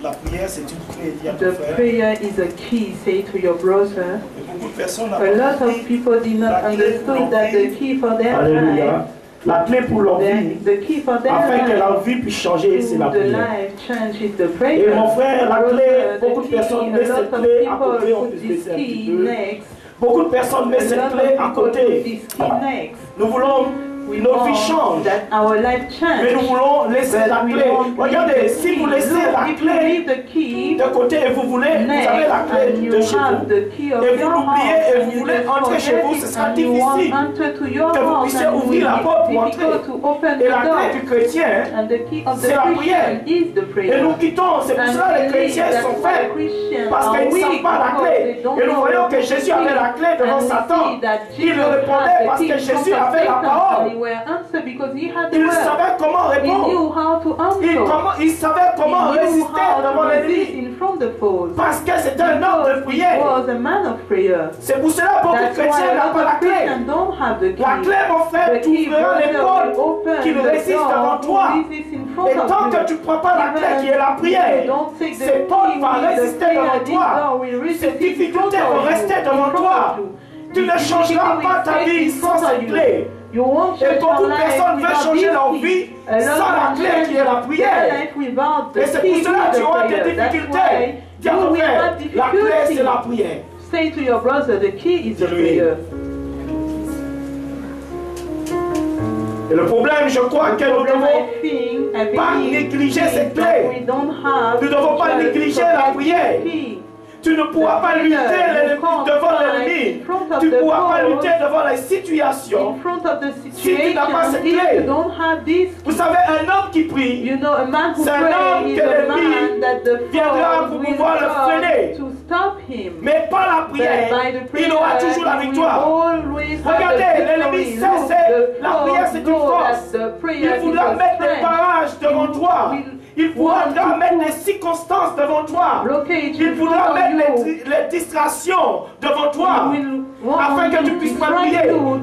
La prière, c'est une clé, dit à ton The frère. prayer is a key, say to your brother. Et beaucoup de personnes A lot of people did not understand that the key for their life, Alléluia. La clé pour leur vie, the key for their afin que life, leur vie puisse changer, c'est la the prière. life change is the Et prayer. mon frère, la clé, beaucoup de The key, personnes a mettent lot cette of clé à côté, on people peut put se this laisser un petit key peu. next. Beaucoup de personnes mettent A cette lot clé of à people put côté. this key next. Nous voulons We nos vies want changent. that our life change. Mais nous voulons laisser la We clé. don't Regardez, leave the si key. vous laissez Look, la if you clé leave the key de côté et vous voulez, vous next, avez la clé and you de chez have vous. the key of Et vous your l'oubliez house, et and vous you voulez just entrer chez vous, forget ce it, sera and you want difficile enter to your que vous house, puissiez and it ouvrir la will porte be pour entrer. difficult to open Et the la door. clé du chrétien, And the key of the c'est la prière. Christian is the Et prayer. nous quittons, c'est pour cela que les chrétiens sont faibles. Parce qu'ils ne savent pas la clé. Et nous voyons que Jésus avait la clé devant Satan. Il répondait parce que Jésus avait la parole. Il savait comment répondre. Il savait comment résister devant l'ennemi. Parce que c'était un homme de prière. C'est pour cela que beaucoup de chrétiens n'ont pas la clé. La clé, mon frère, t'ouvrira l'épaule qu'il résiste devant toi. Et tant que tu ne prends pas la clé qui est la prière, ces portes vont résister devant toi. Ces difficultés vont rester devant toi. Tu ne changeras pas ta vie sans cette clé. Et beaucoup de personnes veulent changer leur vie sans la clé qui est la prière. Et c'est pour cela que tu auras des difficultés. Dis à ton frère, la clé c'est la prière. Say to your brother, the key is the prayer. Et le problème, je crois que nous ne devons pas négliger cette clé. Nous ne devons pas négliger la prière. Tu ne pourras pas lutter devant l'ennemi. Tu ne pourras pas lutter devant les situations si tu n'as pas cette clé. Vous savez, un homme qui prie, c'est un homme que l'ennemi viendra pour pouvoir le freiner. Mais par la prière, il aura toujours la victoire. Regardez, l'ennemi sait, la prière c'est une force. Il voudra mettre des barrages devant toi. Il voudra mettre des circonstances devant toi. Il voudra mettre les distractions devant toi. Afin que tu puisses pas prier.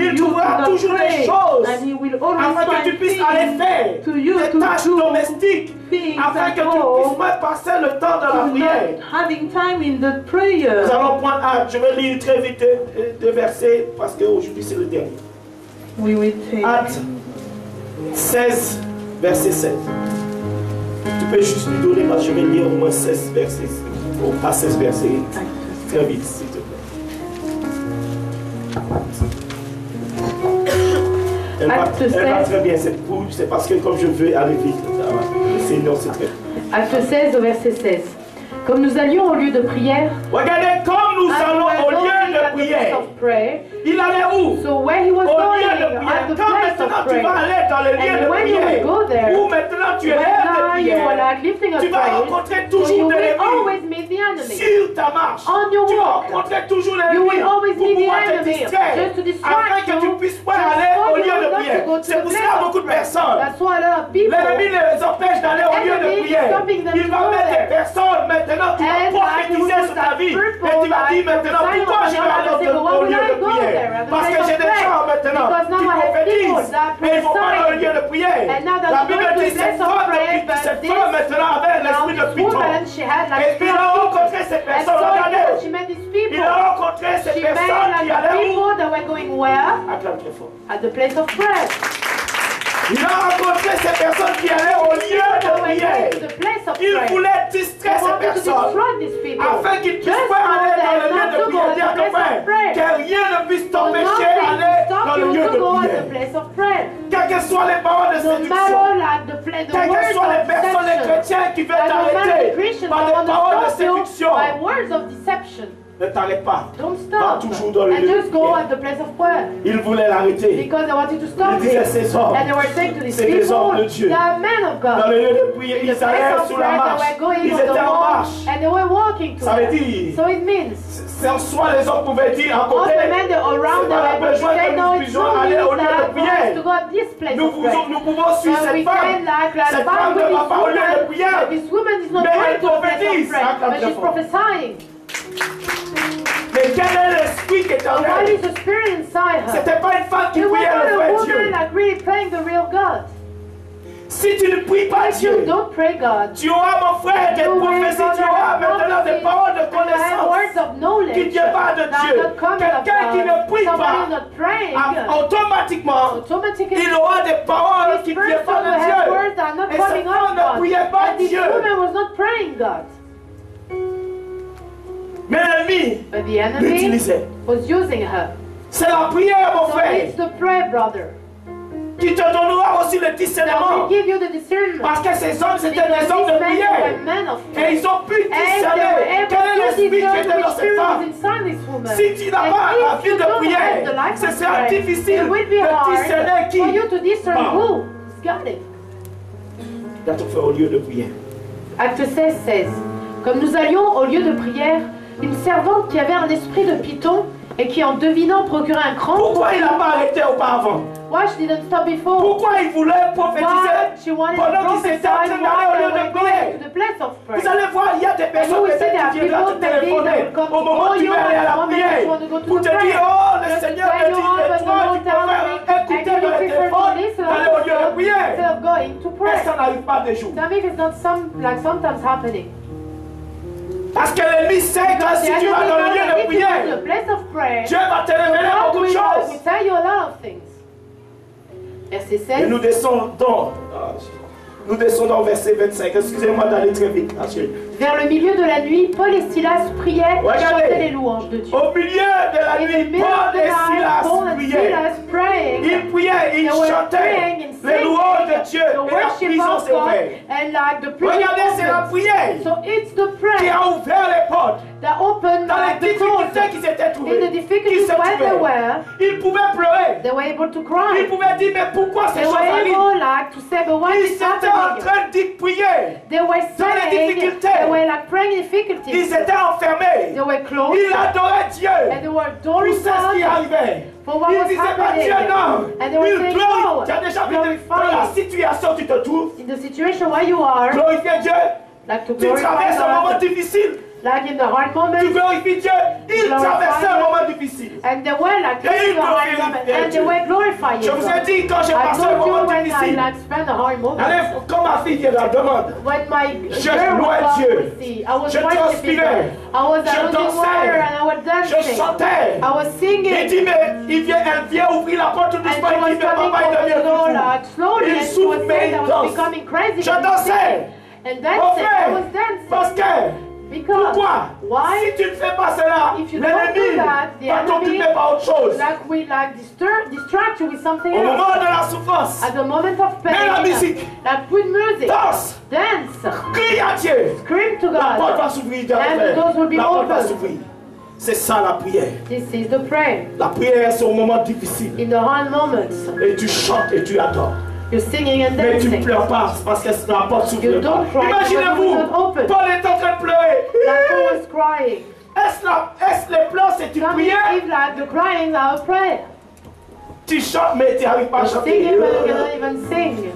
Il trouvera toujours des choses. Afin que tu puisses aller faire des tâches domestiques. Afin que tu puisses pas passer le temps de la prière. Nous allons prendre Actes. Je vais lire très vite deux versets parce qu'aujourd'hui c'est le dernier. Actes 16, verset 7. Tu peux juste lui donner, parce que je vais lire au moins 16 versets, ou pas 16 versets, très vite, s'il te plaît. Elle va très bien, c'est parce que comme je veux aller vite, le Seigneur c'est très bien. Acte 16 au verset 16. Comme nous allions au lieu de prière, regardez, comme nous allons au lieu de prière, il allait où? So where he was au going, lieu de prière. at the Quand place maintenant of tu prayer, vas aller dans le lieu de and when you prière, will go there, où maintenant tu es when là now de you are prière, like lifting a tu vas praise, rencontrer so toujours you de will always l'ennemi meet the enemy. sur ta marche. On your Tu vas walk, rencontrer toujours you l'ennemi will always pour meet the pouvoir te enemy, distraire, just to distract afin que tu you, puisses pas just aller so au you lieu de not to prière. go to C'est the pour place cela of beaucoup de prayer. personnes. That's why a lot of people, L'ennemi les empêche d'aller au lieu de enemy is prière. stopping them Il va to go mettre des there. personnes maintenant qui vont And prophétiser sur ta vie. Et tu vas dire maintenant pourquoi je vais aller au lieu de prière. Parce que j'ai des gens maintenant qui prophétisent et ils vont pas dans le lieu de prière. La Bible dit cette femme maintenant avait l'esprit de Python. Et puis il a rencontré ces personnes. Regardez, il a rencontré ces personnes qui allaient où? Acclame très fort. At the place of prayer. Il a rencontré ces personnes qui allaient au lieu de prière. Il voulait distraire ces personnes afin qu'ils puissent pas aller dans le lieu de prière. Dis à ton frère que rien ne puisse t'empêcher d'aller dans le lieu de prière. Quelles que soient les paroles de séduction, quelles que soient les personnes, les chrétiens qui veulent t'arrêter par des paroles de séduction, ne t'arrête pas. Va toujours dans le lieu de prière. Il voulait l'arrêter. Il disait ces hommes, c'est des hommes de Dieu. Dans le lieu de prière, ils allaient sur la marche. Ils étaient en marche. Ça veut dire, soit les hommes pouvaient dire à côté, c'est pas besoin que nous puissions aller au lieu de prière. Nous pouvons suivre cette femme. Cette femme ne va pas au lieu de prière, mais elle prophétise. Mais quel est l'esprit qui est en elle? C'était pas une femme qui priait le vrai Dieu. Si tu ne pries pas Dieu, tu auras, mon frère, des prophéties of knowledge qui ne vient pas de that Dieu, not coming of quelqu'un qui God, ne prie somebody pas, who's not praying, automatiquement, automatically il aura des paroles qui this ne viennent person pas will de have Dieu. words that are not Et coming cette femme of ne God. priait pas And this Dieu. woman was not praying God. Mais l'ennemi But the enemy l'utilisait. was using her. C'est la prière, mon So frère, it's the prayer, brother, qui te donnera aussi le that discernement. will give you the discernment. Parce que ces hommes, c'était Because des hommes de these men prière. were men of Et prayer. ils ont pu And they were discerner quel est able to l'esprit qui discern était dans which cette spirit was femme. inside this woman. Si tu n'as And pas la if vie you de don't have the prière, life ce of sera prayer, difficile it will be de hard discerner qui. for you to discern parle. who's got it. Quand on fait au lieu de prière. Acte 16, 16. Comme nous allions au lieu de prière, une servante qui avait un esprit de python et qui en devinant procurait un cran. Pourquoi il n'a pas arrêté auparavant? Why she didn't stop before? Pourquoi il voulait Why prophétiser she wanted to pendant qu'il prophesy s'était en train d'aller au while lieu they de were prière? going to the place of Vous prayer? allez voir, il y a des personnes we see peut-être there are qui viendront te people maybe téléphoner that will come au moment où to tu you vas aller à at the la moment prière that you want to go to pour the te dire, prayer. oh, le Just Seigneur when te you dit, open et the toi, Lord tu tells préfères me, écouter and you le prefer to téléphone listen d'aller on au the lieu de phone prière. instead of going to Et pray. ça n'arrive pas des jours. Something is not like sometimes happening. Parce que l'ennemi sait que si tu vas dans le lieu de the prière, place of prayer, Dieu va te révéler God beaucoup de will choses. tell you a lot of things. Verset Et 16. nous descendons au verset 25. Excusez-moi d'aller très vite. Vers le milieu de la nuit, Paul et Silas priaient et Regardez. chantaient les louanges de Dieu. Au milieu de la In the nuit, middle of Paul the et night, Paul Silas and priaient. Silas praying. Ils priaient, ils They were chantaient praying and les louanges de singing Dieu the et la worship prison of s'est God ouverte. and like the prison Regardez, c'est la opened. prière So it's the qui prayer a ouvert les portes that opened dans les the doors. difficultés qui s'étaient In the trouvées. Qui difficulties se where they trouvaient. were, Ils pouvaient pleurer. they were able to Ils cry. pouvaient dire, mais pourquoi ces They choses were arrivent? able like to say, but what Ils is étaient en happening? train de prier. They were Dans les saying, difficultés. they were like praying difficulties. Ils étaient enfermés. They were closed Ils adoraient Dieu and they were pour adoring ce qui God arrivait. for what Ils was disaient pas happening. Dieu non. And they were Ils saying, glorifient. no, Tu as déjà vu dans la glorify situation où tu te trouves. in the situation where you are, Glorifier Dieu. like to Tu glorify traverses un moment God, difficile. like in the hard Tu moments, glorifies Dieu. Ils Glorify traversaient un Him. moment difficile. and they were like Et in ils the hard glorifient moments, Dieu. and they were glorifying Je vous ai God. dit quand j'ai I passé un told you moment when I difficile. like spent a hard moment, Allez, quand ma fille vient la demande. when my Je girl louais was Dieu. up to see, I was Je worshiping transpirais. God. I was Je losing dansais. water and I was Je dancing. chantais. I was Il singing. dit, mais elle vient ouvrir la porte tout And doucement. she Il was dit, mais coming papa, il over devient the door fou. like slowly, Il and she souffle, was mais saying il I was danse. becoming crazy. Je and dansais. singing. And Mon dancing, I frère, was dancing. parce que, Because pourquoi? why? Si tu ne fais pas cela, If you don't do l'ennemi that, the va t'occuper enemy par autre chose. like we like distract you with something Au else. moment de la souffrance, At the moment of pain, mets la musique. like put music, danse, dance, crie à Dieu. scream to La porte God. va s'ouvrir. And the doors will be La porte va open. s'ouvrir. C'est ça la prière. This is the prayer. La prière, c'est au moment difficile. In the hard moments, Et tu chantes et tu adores. you're singing and Mais tu ne dancing. pleures pas parce que la porte s'ouvre You pas. don't cry Imaginez-vous, because it doesn't open. Paul est en train de pleurer. Like Paul was crying. Est-ce les pleurs, c'est une Some prière? if like the crying are a prayer. Tu chantes, mais tu n'arrives pas à You're chanter. singing but you cannot even sing.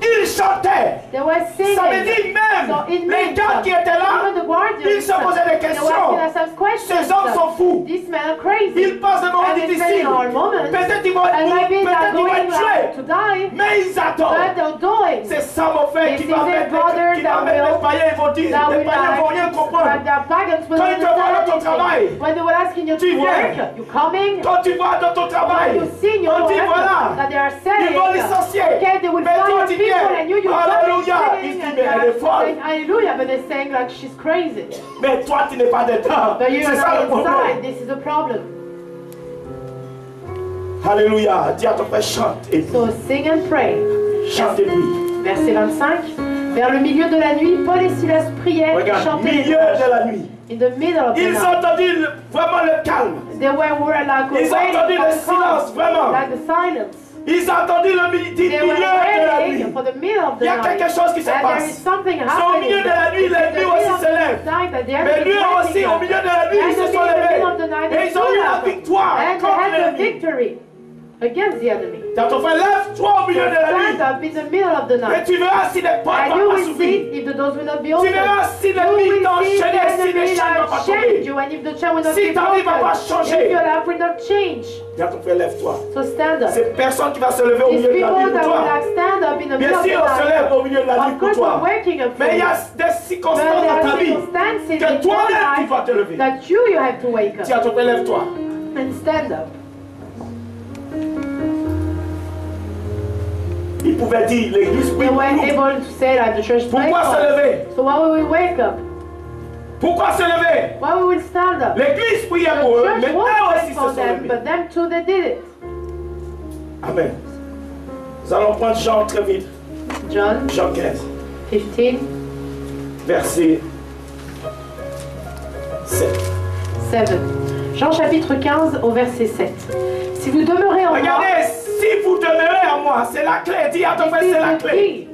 Il chantait. They were singing. Ça veut dire même So it les means gars qui étaient là, even the guardians, ils se posaient des they were questions. asking themselves questions. Ces hommes sont fous. These men are crazy. Ils passent des moments And it's very difficiles. hard moments. Peut-être ils vont And maybe être they're going like tués. to die, Mais ils attendent. but they're doing. C'est ça, mon frère, This qui is va a mettre brother qui va that mettre les will- païens, ils vont dire, That les will païens vont rien like comprendre. the pagans will Quand ils te voient dans ton travail, understand. When they were asking you to tu work, viens. you coming. Quand tu vois dans ton When travail, you sing, you on dit know voilà, that they are ils saying. vont licencier. Okay, they will Mais toi fire tu people viens, and you alléluia, sing il dit and mais elle est they're folle. saying hallelujah, but they're saying like she's crazy. Mais toi tu n'es pas dedans. But you're C'est ça le not inside. problème. This is a problem. Alléluia, dis à ton frère, chante et prie. So sing and pray. Chante et prie. Verset 25. Vers le milieu de la nuit, Paul et Silas priaient et Regarde, chantaient. les milieu louanges. de la nuit. In the middle of the Ils night. ont entendu vraiment le calme. They were like Ils ont waiting entendu for le the silence, calm, vraiment. like the silence. Ils ont entendu le milieu They were de la waiting nuit. for the middle of the Il y a night. quelque chose qui se And there is passe. something C'est au happening. milieu de la nuit, It's in l'ennemi the aussi middle of se lève. the night that the Mais enemy lui is rising aussi, au up. milieu de la nuit, ils And se in sont the levés. middle of the night, Et ils ont eu la victoire and they contre had the l'ennemi. victory against the enemy. Quand on fait lève-toi au milieu de la nuit. Stand up in the middle of the Et night. tu verras si les portes And ne you vont pas will s'ouvrir. see if the doors will not be Tu open. verras si You l'ennemi will t'a see the enchaîné, si les enemy chaînes ne vont like pas change tomber. you, and if the chain will not Si be ta vie va pas broken, changer. if your life will not change. Quand on fait lève-toi. So stand up. C'est personne qui va se lever au These milieu de la people nuit pour that will toi. like stand up in the Bien middle of sûr, on se the lève night. au milieu de la nuit Of pour course, we're toi. waking up for Mais il y you. a des But circonstances there dans are ta vie. circumstances sense it que in your toi-même tu life vas te lever. that you have to wake Dis à up ton frère, lève-toi. and stand up. Il pouvait dire, l'église prie They pour were nous. able to say that the church prayed Pourquoi for se us. lever? So why will we wake up? Pourquoi se lever? Why will we stand up? L'église priait The pour eux, church mais eux was aussi praying se for sont them, levés. but them too, they did it. Amen. Nous allons prendre Jean très vite. John Jean 15, 15, verset 7. 7. Jean chapitre 15 au verset 7. Si vous demeurez en moi, Regardez, si vous demeurez en moi, c'est la clé. Dis à ton frère, c'est la clé.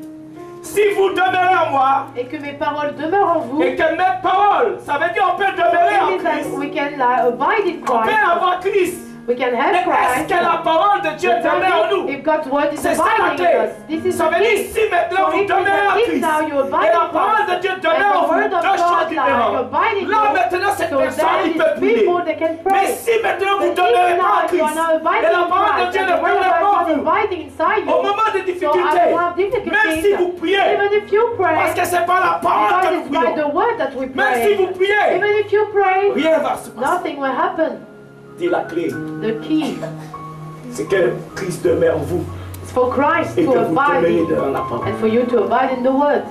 Si vous demeurez en moi, et que mes paroles demeurent en vous, et que mes paroles, ça veut dire on peut demeurer en means that Christ. we can abide in On peut Christ. avoir Christ. We can have Mais est-ce Christ. que la parole de Dieu demeure en nous? If God's word is C'est ça la abiding clé. in us, this is Ça the veut dire key. si maintenant So vous if demeurez en if Christ, now you abide et la in parole de Christ, Dieu and demeure en the vous, word of deux choses God différentes. you abide in Là you, maintenant cette so personne then il peut these prier. people they can Mais pray. si maintenant vous But ne demeurez if pas en now you are Christ, not abiding et la in parole de Christ, Dieu and ne the word of demeure pas en God is vous, abiding inside au you, moment des so difficultés, at one difficulty, même si vous priez, even if you pray, parce que c'est pas la parole que because nous it's by the prions, word that we même si pray, vous priez, even if you pray, rien va se passer. nothing will happen. Dis la clé, The key c'est que Christ demeure en vous is for Christ et to que vous abide demeurez in dans la parole. and for you to abide in the word.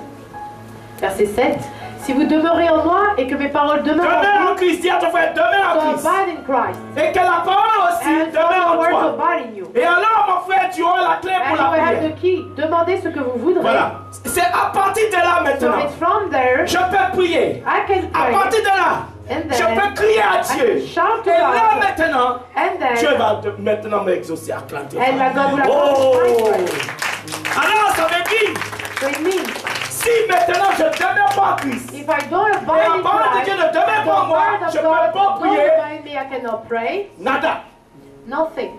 Verset 7. Si vous demeurez en moi et que mes paroles demeurent en Demeure en vous, Christ, dis à ton frère, demeure en so Christ. abide in Christ. Et que la parole aussi And so demeure the en word toi. abide in you. Et alors, mon frère, tu auras la clé And pour you la will have prière. the key. Demandez ce que vous voudrez. Voilà. C'est à partir de là So maintenant. it's from there Je peux prier. I can À pray. partir de là, And je then peux crier à Dieu. I can shout to Et là God. maintenant, And Dieu then va maintenant m'exaucer à clanter. and my God will Oh! accompany me. Alors, ça veut dire, So it means si maintenant je ne demeure pas en Christ, if I don't et abide la in parole de Christ, Dieu ne demeure the pas en moi, word of je ne God peux pas don't prier. abide in me, I cannot pray. Nada. Nothing.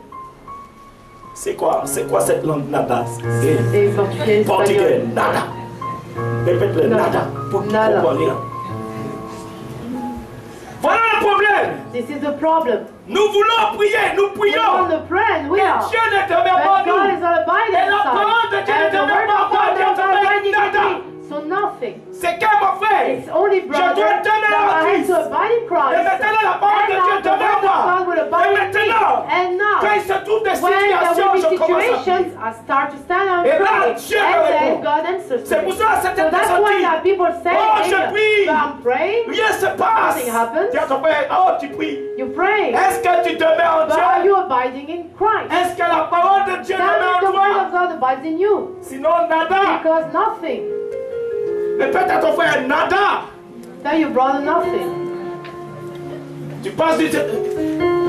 C'est quoi cette langue nada? C'est portugais, Portugais, espagnol. nada. Répète-le, Nada. nada. Pour Nada. comprendre rien. Voilà le problème. This is the problem. Nous voulons prier, nous We prions. want to pray and we are. Dieu ne demeure pas en But God nous. is not abiding Et la parole de inside. Dieu ne And the demeure word pas en of moi. God Dieu is not demeure abiding nada. in me. So nothing. C'est que mon frère. It's only brother dois that demeurer en I have Christ. to abide in Christ. Et maintenant la parole de And Dieu now the demeure en word of moi. God will Et abide in me. maintenant, And now, quand il se trouve des when there situations, will be je commence à situations, prier. I start to stand and Et là, pray. Dieu me And then répond. God answers C'est me. pour ça que So certaines that's personnes why disent, that people say, oh, je prie. so I'm praying, rien ne se passe. Nothing happens. Dis à ton frère, oh, tu pries. you pray. Est-ce que tu demeures en But are Dieu? you abiding in Christ? Est-ce que la parole de Dieu That demeure means en the word toi? of God abides in you. Sinon, nada. Because nothing. Répète à ton frère, nada. Tell your brother nothing. Tu penses que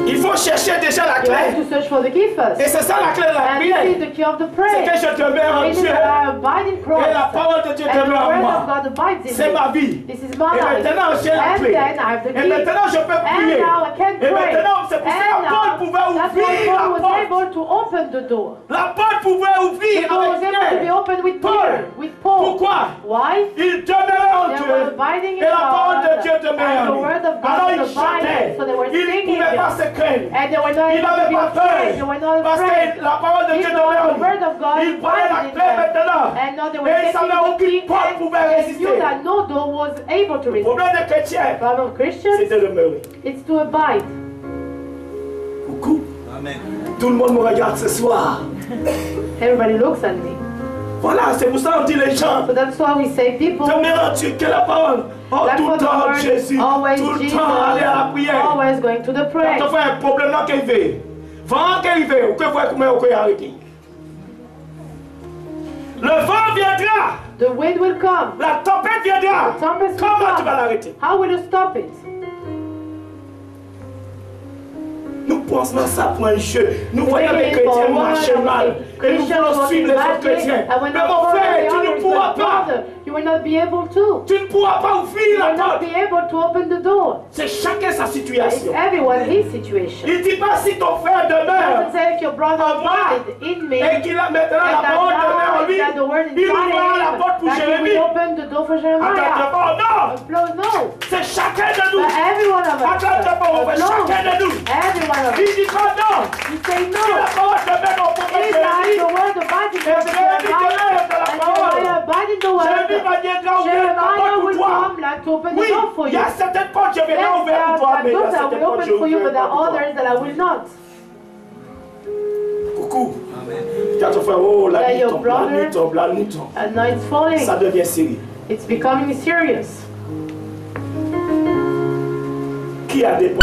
il faut chercher déjà la You have clé. to search for the key first. Et c'est ça la clé de la And this is prière. the key of the C'est prayer. que je demeure en It is Dieu. that I abide in Christ. Et la parole de Dieu And the demeure en word moi. of God abides in C'est me. ma vie. This is my Et life. maintenant, j'ai la And clé. then I have the Et key. maintenant, je peux And prier. now I can Et pray. maintenant, c'est pour ça And que Paul now, pouvait that's why ouvrir Paul la was porte. able to open the door. La porte pouvait ouvrir The door was avec able to be Pierre. opened with Paul. Peter, with Paul. Pourquoi? Why? Il demeurait en They Dieu. were abiding Et in la parole de God. Dieu demeurait And en the lui. word of God Alors il was abiding. chantait. So they were Il ne singing pouvait pas it. se craindre. And they were not Il able to n'avait be pas afraid. They peur. were not Parce afraid. que la parole de Dieu Because demeurait en the word of God lui. Il prenait la abided in clé them. maintenant. And now they were Et il taking savait the aucune key porte pouvait and résister. knew that no door was able to Le resist. problème des chrétiens, The problem of Christians, c'est de demeurer. it's to abide. Beaucoup. Tout le monde me regarde ce soir. Everybody looks at me. Voilà, c'est pour ça qu'on dit les gens. So that's why we say people, Demeure en Dieu, que la parole. Oh, that's tout what le the temps, word, Jésus. always Tout le Jesus, temps, aller à la prière. always going to the Quand prayer. on fait un problème là qu'il fait, vent qu'il fait, ou que vous comment vous arrêter. Le vent viendra, The wind will come. la tempête viendra. The tempest will Comment tu vas come. l'arrêter? How will you stop it? Nous pensons ça pour un jeu. Nous voyons Taking les it chrétiens for marcher one, mal. Et nous voulons suivre les autres chrétiens. Mais mon frère, tu ne pourras pas. You will not be able to. Tu ne pourras pas ouvrir You la will not porte. be able to open the door. C'est chacun sa It's situation. everyone his situation. Il ne dit pas si ton frère It demeure doesn't say if your brother en moi abide in me, et qu'il a maintenant la and that parole demeure en now lui. that the word Il inside ouvrira la porte pour him, that he Jérémie. will open the door for Jeremiah. Attends, non! Applause, no. C'est chacun de nous. But every one of us. Attends, on fait Applause. chacun de nous. Every one of us. Il dit pas non. You say Si no. la parole demeure au prophète If that Jérémie, the word abides in et us, Jérémie demeure dans la la parole. abide in the word. Jérémie va dire, là, ouvrir la Jeremiah porte pour will toi. come like to open Oui, the door for il y you. a certaines portes, je vais Yes, là ouvrir pour toi, mais il y a those I certaines will portes, open je for you, ouvrirai but there pas pour are toi. others that I will not. Coucou. Tu as ton frère, oh, la Yeah, nuit your tombe, la brother. nuit tombe, la nuit tombe. And now it's falling. Ça devient sérieux. It's becoming serious. Qui a des